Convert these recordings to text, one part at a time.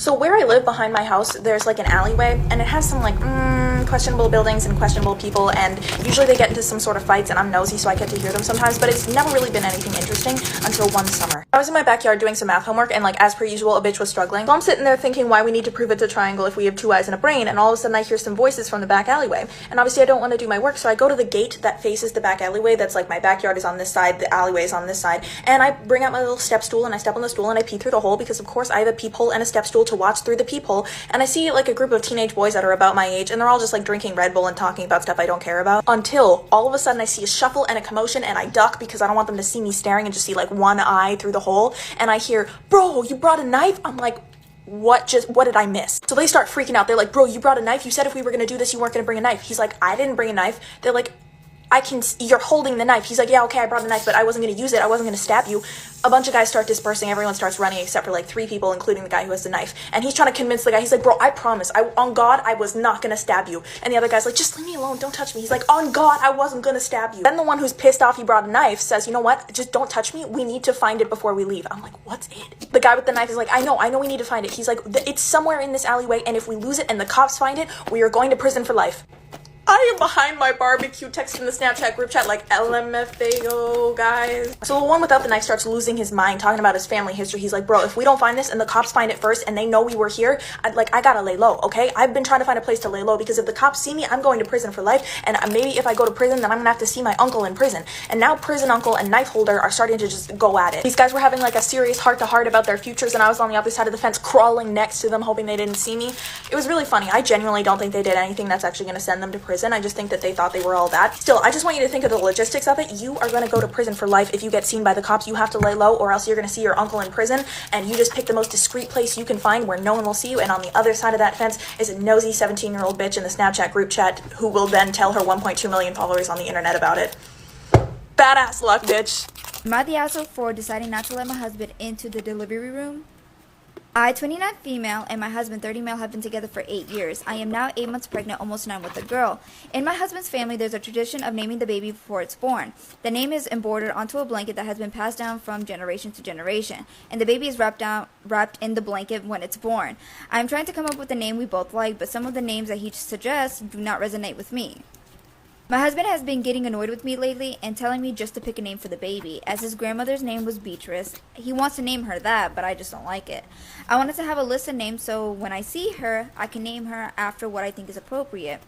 So where I live behind my house, there's like an alleyway, and it has some like questionable buildings and questionable people, and usually they get into some sort of fights, and I'm nosy, so I get to hear them sometimes, but it's never really been anything interesting until one summer. I was in my backyard doing some math homework, and like as per usual, a bitch was struggling. So I'm sitting there thinking why we need to prove it's a triangle if we have 2 eyes and a brain, and all of a sudden I hear some voices from the back alleyway, and obviously I don't want to do my work, so I go to the gate that faces the back alleyway. That's like my backyard is on this side, the alleyway is on this side, and I bring out my little step stool and I step on the stool and I pee through the hole because of course I have a peephole and a step stool to watch through the peephole, and I see like a group of teenage boys that are about my age, and they're all just like drinking Red Bull and talking about stuff I don't care about, until all of a sudden I see a shuffle and a commotion, and I duck because I don't want them to see me staring and just see like one eye through the hole, and I hear, "Bro, you brought a knife?" I'm like, what did I miss? So they start freaking out. They're like, "Bro, you brought a knife? You said if we were gonna do this you weren't gonna bring a knife." He's like, "I didn't bring a knife." They're like, "You're holding the knife." He's like, "Yeah, okay, I brought a knife, but I wasn't gonna use it. I wasn't gonna stab you." A bunch of guys start dispersing. Everyone starts running except for like 3 people, including the guy who has the knife. And he's trying to convince the guy. He's like, "Bro, I promise. On God, I was not gonna stab you." And the other guy's like, "Just leave me alone. Don't touch me." He's like, "On God, I wasn't gonna stab you." Then the one who's pissed off he brought a knife says, "You know what? Just don't touch me. We need to find it before we leave." I'm like, "What's it?" The guy with the knife is like, I know we need to find it." He's like, "It's somewhere in this alleyway, and if we lose it and the cops find it, we are going to prison for life." I am behind my barbecue texting the Snapchat group chat like LMFAO, guys. So the one without the knife starts losing his mind, talking about his family history. He's like, "Bro, if we don't find this and the cops find it first and they know we were here, I gotta lay low, okay? I've been trying to find a place to lay low because if the cops see me, I'm going to prison for life, and maybe if I go to prison, then I'm gonna have to see my uncle in prison." And now prison uncle and knife holder are starting to just go at it. These guys were having like a serious heart-to-heart about their futures, and I was on the other side of the fence crawling next to them, hoping they didn't see me. It was really funny. I genuinely don't think they did anything that's actually gonna send them to prison. I just think that they thought they were all that. Still, I just want you to think of the logistics of it. You are going to go to prison for life. If you get seen by the cops, you have to lay low, or else you're going to see your uncle in prison, and you just pick the most discreet place you can find where no one will see you, and on the other side of that fence is a nosy 17-year-old bitch in the Snapchat group chat who will then tell her 1.2 million followers on the internet about it. Badass luck, bitch. Am I the asshole for deciding not to let my husband into the delivery room? I, 29 female, and my husband, 30 male, have been together for 8 years. I am now 8 months pregnant, almost 9 with a girl. In my husband's family, there's a tradition of naming the baby before it's born. The name is embroidered onto a blanket that has been passed down from generation to generation, and the baby is wrapped in the blanket when it's born. I am trying to come up with a name we both like, but some of the names that he suggests do not resonate with me. My husband has been getting annoyed with me lately and telling me just to pick a name for the baby. As his grandmother's name was Beatrice, he wants to name her that, but I just don't like it. I wanted to have a list of names so when I see her, I can name her after what I think is appropriate.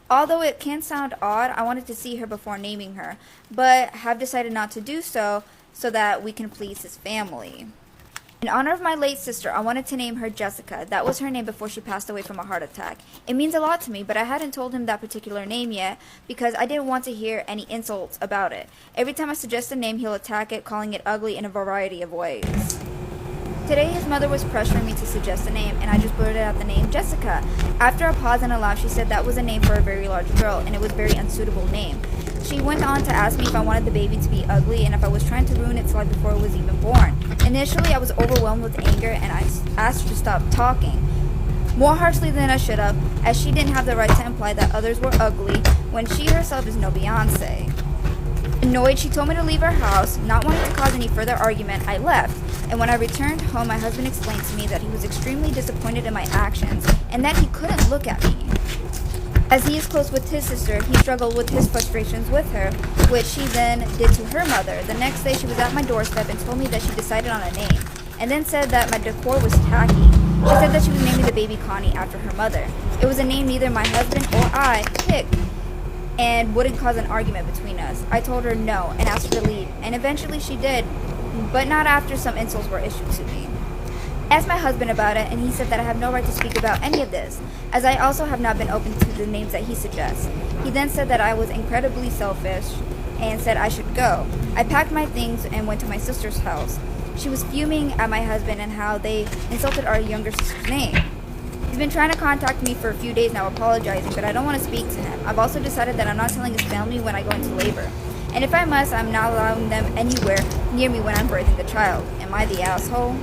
Although it can sound odd, I wanted to see her before naming her, but have decided not to do so that we can please his family. In honor of my late sister, I wanted to name her Jessica. That was her name before she passed away from a heart attack. It means a lot to me, but I hadn't told him that particular name yet because I didn't want to hear any insults about it. Every time I suggest a name, he'll attack it, calling it ugly in a variety of ways. Today, his mother was pressuring me to suggest a name, and I just blurted out the name Jessica. After a pause and a laugh, she said that was a name for a very large girl, and it was a very unsuitable name. She went on to ask me if I wanted the baby to be ugly and if I was trying to ruin its life before it was even born. Initially, I was overwhelmed with anger, and I asked her to stop talking. More harshly than I should have, as she didn't have the right to imply that others were ugly when she herself is no Beyonce. Annoyed, she told me to leave her house. Not wanting to cause any further argument, I left. And when I returned home, my husband explained to me that he was extremely disappointed in my actions and that he couldn't look at me. As he is close with his sister, he struggled with his frustrations with her, which she then did to her mother. The next day, she was at my doorstep and told me that she decided on a name, and then said that my decor was tacky. She said that she was naming the baby Connie after her mother. It was a name neither my husband or I picked, and wouldn't cause an argument between us. I told her no and asked her to leave, and eventually she did, but not after some insults were issued to me. I asked my husband about it, and he said that I have no right to speak about any of this, as I also have not been open to the names that he suggests. He then said that I was incredibly selfish and said I should go. I packed my things and went to my sister's house. She was fuming at my husband and how they insulted our younger sister's name. He's been trying to contact me for a few days now, apologizing, but I don't want to speak to him. I've also decided that I'm not telling his family when I go into labor. And if I must, I'm not allowing them anywhere near me when I'm birthing the child. Am I the asshole?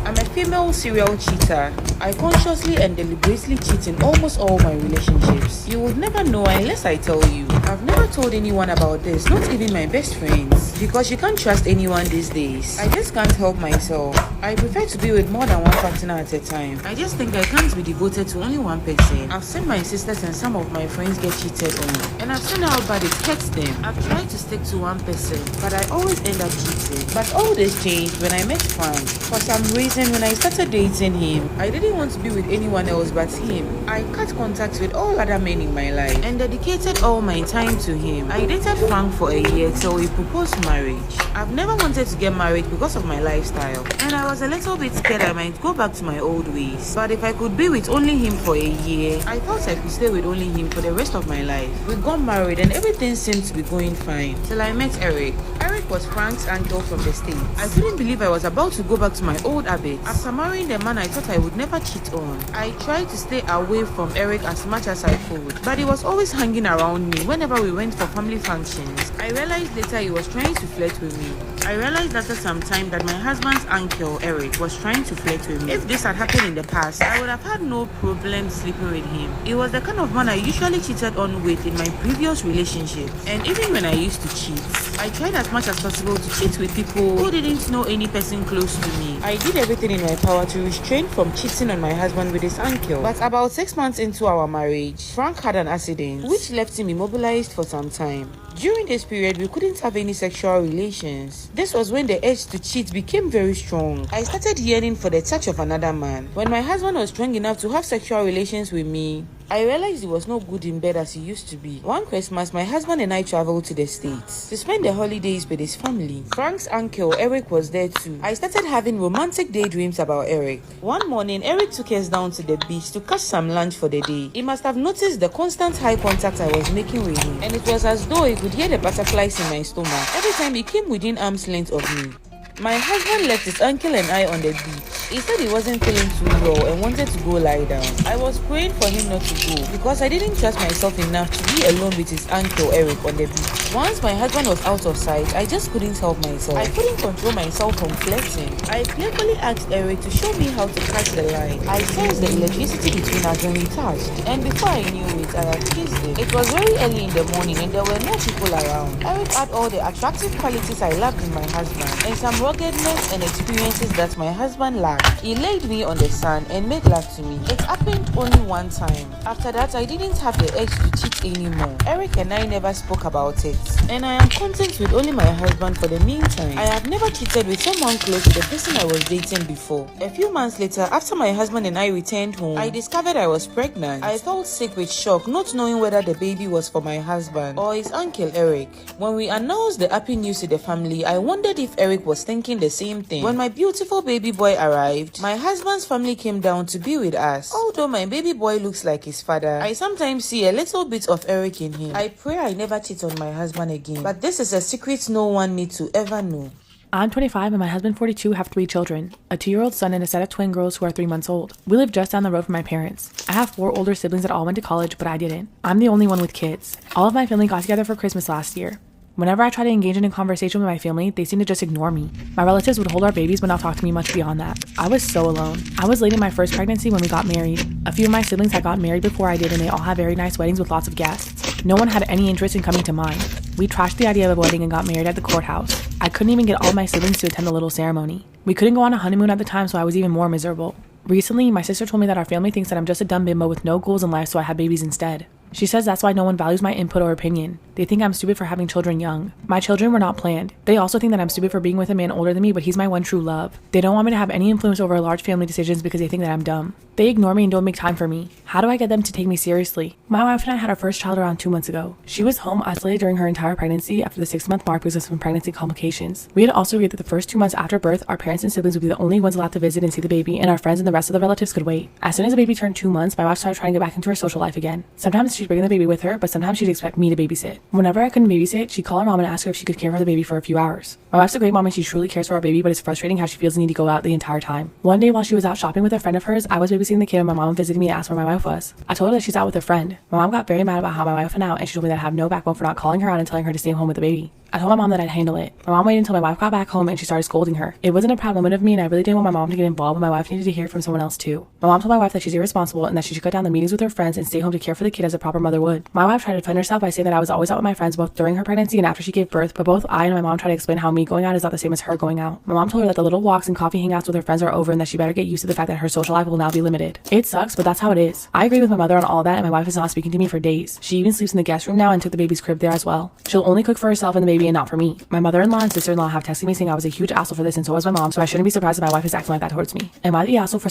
I'm a female serial cheater. I consciously and deliberately cheat in almost all my relationships. You would never know unless I tell you. I've never told anyone about this, not even my best friends, because you can't trust anyone these days. I just can't help myself. I prefer to be with more than one partner at a time. I just think I can't be devoted to only one person. I've seen my sisters and some of my friends get cheated on, and I've seen how bad it hurts them. I've tried to stick to one person, but I always end up cheating. But all this changed when I met Frank. For some reason, when I started dating him, I didn't want to be with anyone else but him. I cut contact with all other men in my life and dedicated all my time to him. I dated Frank for a year till we proposed marriage. I've never wanted to get married because of my lifestyle, and I was a little bit scared I might go back to my old ways. But if I could be with only him for a year, I thought I could stay with only him for the rest of my life. We got married and everything seemed to be going fine till I met Eric. Eric was Frank's uncle from the States. I couldn't believe I was about to go back to my old habits. After marrying the man I thought I would never cheat on, I tried to stay away from Eric as much as I could, but he was always hanging around me whenever we went for family functions. I realized later he was trying to flirt with me. I realized after some time that my husband's uncle, Eric, was trying to flirt with me. If this had happened in the past, I would have had no problem sleeping with him. He was the kind of man I usually cheated on with in my previous relationships. And even when I used to cheat, I tried as much as possible to cheat with people who didn't know any person close to me. I did everything in my power to restrain from cheating on my husband with his uncle. But about 6 months into our marriage, Frank had an accident, which left him immobilized for some time. During this period, we couldn't have any sexual relations. This was when the urge to cheat became very strong. I started yearning for the touch of another man. When my husband was strong enough to have sexual relations with me, I realized he was not good in bed as he used to be. One Christmas, my husband and I traveled to the States to spend the holidays with his family. Frank's uncle, Eric, was there too. I started having romantic daydreams about Eric. One morning, Eric took us down to the beach to catch some lunch for the day. He must have noticed the constant eye contact I was making with him, and it was as though he could hear the butterflies in my stomach every time he came within arm's length of me. My husband left his uncle and I on the beach. He said he wasn't feeling too well and wanted to go lie down. I was praying for him not to go because I didn't trust myself enough to be alone with his uncle Eric on the beach. Once my husband was out of sight, I just couldn't help myself. I couldn't control myself from flirting. I playfully asked Eric to show me how to catch the line. I sensed the electricity between us when we touched, and before I knew it, I had kissed him. It was very early in the morning and there were no people around. Eric had all the attractive qualities I loved in my husband and some ruggedness and experiences that my husband lacked. He laid me on the sand and made love to me. It happened only one time. After that, I didn't have the urge to cheat anymore. Eric and I never spoke about it, and I am content with only my husband for the meantime. I have never cheated with someone close to the person I was dating before. A few months later, after my husband and I returned home, I discovered I was pregnant. I felt sick with shock, not knowing whether the baby was for my husband or his uncle Eric. When we announced the happy news to the family, I wondered if Eric was thinking the same thing. When my beautiful baby boy arrived, my husband's family came down to be with us. Although my baby boy looks like his father, I sometimes see a little bit of Eric in him. I pray I never cheat on my husband again, but this is a secret no one needs to ever know. I'm 25 and my husband 42 have 3 children, a 2-year-old son and a set of twin girls who are 3 months old. We live just down the road from my parents. I have 4 older siblings that all went to college, but I didn't. I'm the only one with kids. All of my family got together for Christmas last year. Whenever I try to engage in a conversation with my family, they seem to just ignore me. My relatives would hold our babies but not talk to me much beyond that. I was so alone. I was late in my first pregnancy when we got married. A few of my siblings had gotten married before I did and they all had very nice weddings with lots of guests. No one had any interest in coming to mine. We trashed the idea of a wedding and got married at the courthouse. I couldn't even get all my siblings to attend the little ceremony. We couldn't go on a honeymoon at the time, so I was even more miserable. Recently, my sister told me that our family thinks that I'm just a dumb bimbo with no goals in life, so I have babies instead. She says that's why no one values my input or opinion. They think I'm stupid for having children young. My children were not planned. They also think that I'm stupid for being with a man older than me, but he's my one true love. They don't want me to have any influence over large family decisions because they think that I'm dumb. They ignore me and don't make time for me. How do I get them to take me seriously? My wife and I had our first child around 2 months ago. She was home isolated during her entire pregnancy after the 6-month mark because of some pregnancy complications. We had also agreed that the first 2 months after birth, our parents and siblings would be the only ones allowed to visit and see the baby, and our friends and the rest of the relatives could wait. As soon as the baby turned 2 months, my wife started trying to get back into her social life again. Sometimes she'd bring the baby with her, but sometimes she'd expect me to babysit. Whenever I couldn't babysit, she'd call her mom and ask her if she could care for the baby for a few hours. My wife's a great mom and she truly cares for our baby, but it's frustrating how she feels the need to go out the entire time. One day while she was out shopping with a friend of hers, I was babysitting the kid and my mom visited me and asked where my wife was. I told her that she's out with a friend. My mom got very mad about how my wife went out and she told me that I have no backbone for not calling her out and telling her to stay home with the baby. I told my mom that I'd handle it. My mom waited until my wife got back home and she started scolding her. It wasn't a proud moment of me and I really didn't want my mom to get involved, but my wife needed to hear it from someone else too. My mom told my wife that she's irresponsible and that she should cut down the meetings with her friends and stay home to care for the kid as a proper mother would. My wife tried to defend herself by saying that I was always out with my friends both during her pregnancy and after she gave birth, but both I and my mom tried to explain how me going out is not the same as her going out. My mom told her that the little walks and coffee hangouts with her friends are over and that she better get used to the fact that her social life will now be limited. It sucks, but that's how it is. I agree with my mother on all that and my wife is not speaking to me for days. She even sleeps in the guest room now and took the baby's crib there as well. She'll only cook for herself and the baby and not for me. My mother-in-law and sister-in-law have texted me saying I was a huge asshole for this and so was my mom, so I shouldn't be surprised if my wife is acting like that towards me. Am I the asshole for